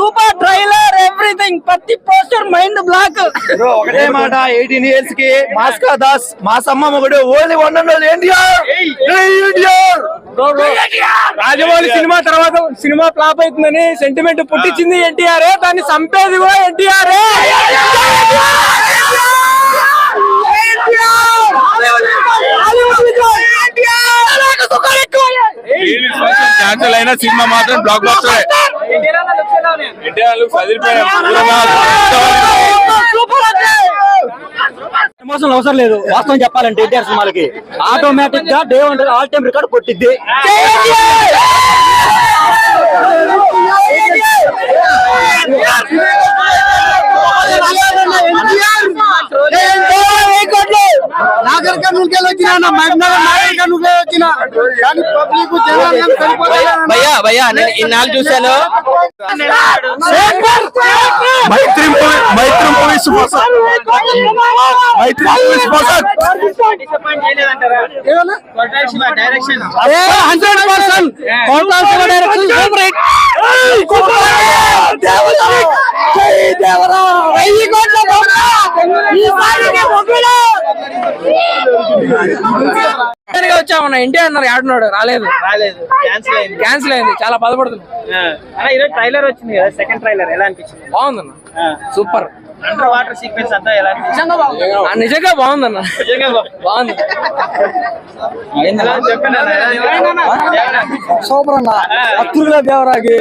Super trailer everything ప్రతి poster mind block. ఒకటే మాట 18 years కి మాస్కా దాస్ మాసమ్మ మొగుడు only one and only NTR. Rajamouli cinema తర్వాత సినిమా ఫ్లాప్ అవుతుందని సెంటిమెంట్ పుట్టించింది ఎన్టీఆర్, దాన్ని చంపేది కూడా ఎన్టీఆర్. క్యాన్సల్ అయిన సినిమా మాత్రం బ్లాక్ బస్టర్. ఎమోషన్ అవసరం లేదు. వాస్తవం చెప్పాలంటే ఎన్టీఆర్ సినిమాలకి ఆటోమేటిక్ గా day one all time record కొట్టిద్ది. భయ్యా నేను ఇన్నాళ్ళు చూశాను. Mythri movie super sir. Mythri movie super sir. 100% వచ్చామన్నా. ఎన్టీఆర్ అన్నారు, ఆడున్నాడు, రాలేదు క్యాన్సిల్ అయింది. చాలా బాధపడుతుంది. ట్రైలర్ వచ్చింది కదా, సెకండ్ ట్రైలర్ ఎలా అనిపించింది? బాగుందన్న, సూపర్. అండర్ వాటర్ సీక్వెన్స్ అంతా ఎలా అనిపించింది? నిజంగా బాగుందన్న, బాగుంది. సూపర్ అన్న. అత్తురుగా దేవరాగి